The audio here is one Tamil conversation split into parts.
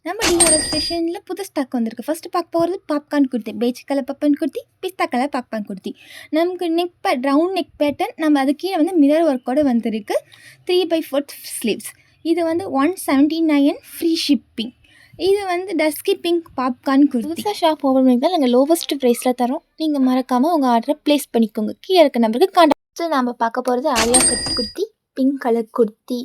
நம்ம டிஆர்எஸ் ஃபேஷனில் புது ஸ்டாக் வந்திருக்கு. ஃபஸ்ட்டு பார்க்க போகிறது popcorn kurti. Beige colour popcorn kurti, பிஸ்தா கலர் பாப்கார்ன் குர்த்தி. நமக்கு ரவுண்ட் நெக் பேட்டர்ன். நம்ம அது கீழே வந்து மிரர் ஒர்க்கோடு வந்திருக்கு. 3/4 ஸ்லீவ்ஸ். இது வந்து 179 ஃப்ரீ ஷிப்பிங். இது வந்து டஸ்கி பிங்க் பாப்கார்ன் குர்த்தி. புதுசாக ஷாப் ஓப்பன் பண்ணிக்கலாம். நாங்கள் லோவஸ்ட் ப்ரைஸில் தரோம். நீங்கள் மறக்காமல் உங்கள் ஆர்டரை ப்ளேஸ் பண்ணிக்கோங்க. கீழே இருக்க நம்பருக்கு கான்டாக்ட். நம்ம பார்க்க போகிறது Alia cut kurti. Pink colour kurti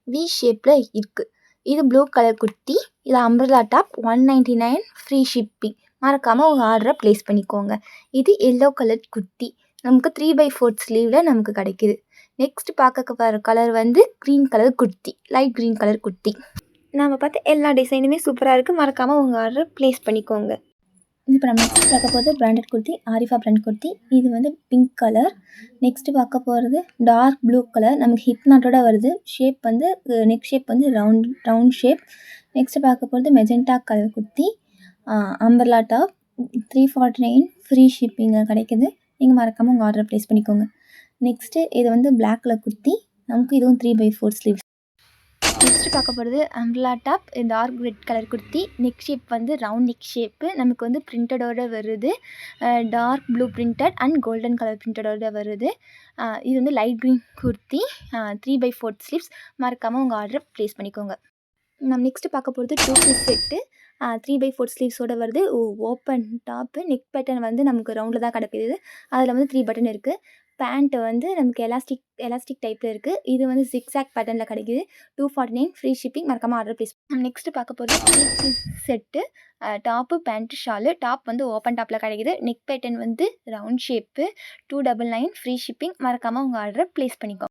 V ஷேப்பில் இருக்குது. இது ப்ளூ கலர் குர்த்தி. இது அம்ப்ரெல்லா டாப். 199 free shipping. மறக்காமல் உங்கள் ஆர்டரை ப்ளேஸ் பண்ணிக்கோங்க. இது எல்லோ கலர் குர்த்தி. நமக்கு 3/4 ஸ்லீவில் நமக்கு கிடைக்கிது. நெக்ஸ்ட் பார்க்க போகிற கலர் வந்து green colour kurti. Light green colour kurti. நம்ம பார்த்து எல்லா டிசைனுமே சூப்பராக இருக்குது. மறக்காமல் உங்கள் ஆர்டரை ப்ளேஸ் பண்ணிக்கோங்க. இப்போ நம்ம நெக்ஸ்ட் பார்க்க போகிறது பிராண்டட் குர்த்தி. ஆரிஃபா பிராண்ட் குர்த்தி. இது வந்து பிங்க் கலர். நெக்ஸ்ட்டு பார்க்க போகிறது டார்க் ப்ளூ கலர். நமக்கு ஹிப் நாட்டோட வருது. ஷேப் வந்து நெக் ஷேப் வந்து ரவுண்ட் ஷேப். நெக்ஸ்ட்டு பார்க்க போகிறது magenta colour kurti. Umbrella top. 349 free ஷிப்பிங்கில் கிடைக்குது. நீங்கள் மறக்காமல் உங்கள் ஆர்டரை ப்ளேஸ் பண்ணிக்கோங்க. நெக்ஸ்ட்டு இது வந்து பிளாக் கலர் குர்த்தி. நமக்கு இதுவும் 3/4 ஸ்லீவ்ஸ். நெக்ஸ்ட்டு பார்க்க போகிறது umbrella top. Dark red colour kurti. Neck shape வந்து ரவுண்ட் நெக் ஷேப்பு. நமக்கு வந்து பிரிண்டடோடு வருது. Dark blue printed and golden colour பிரிண்டடோடு வருது. இது வந்து லைட் க்ரீன் குர்த்தி. 3/4 ஸ்லீவ்ஸ். மறக்காமல் உங்கள் ஆர்டரை ப்ளேஸ் பண்ணிக்கோங்க. நம்ம நெக்ஸ்ட்டு பார்க்க போகிறது 2 பீஸ் செட்டு. 3/4 ஸ்லீவ்ஸோடு வருது. Open top. நெக் பேட்டர்ன் வந்து நமக்கு ரவுண்டில் தான் கிடக்குது. அதில் வந்து 3 பட்டன் இருக்குது. பேண்ட்டு வந்து நமக்கு எலாஸ்டிக் டைப்பில் இருக்குது. இது வந்து ஜிக்ஸாக் பேட்டர்னில் கிடைக்கிது. 249 ஃப்ரீ ஷிப்பிங். மறக்காமல் ஆர்டர் ப்ளேஸ். நம்ம நெக்ஸ்ட்டு பார்க்க போகிறது 3 piece set. Top pant shawl. Top வந்து ஓப்பன் டாப்பில் கிடைக்கிது. நெக் பேட்டர்ன் வந்து ரவுண்ட் ஷேப்பு. 299 free shipping. மறக்காமல் உங்கள் ஆர்டரை ப்ளேஸ் பண்ணிக்கோங்க.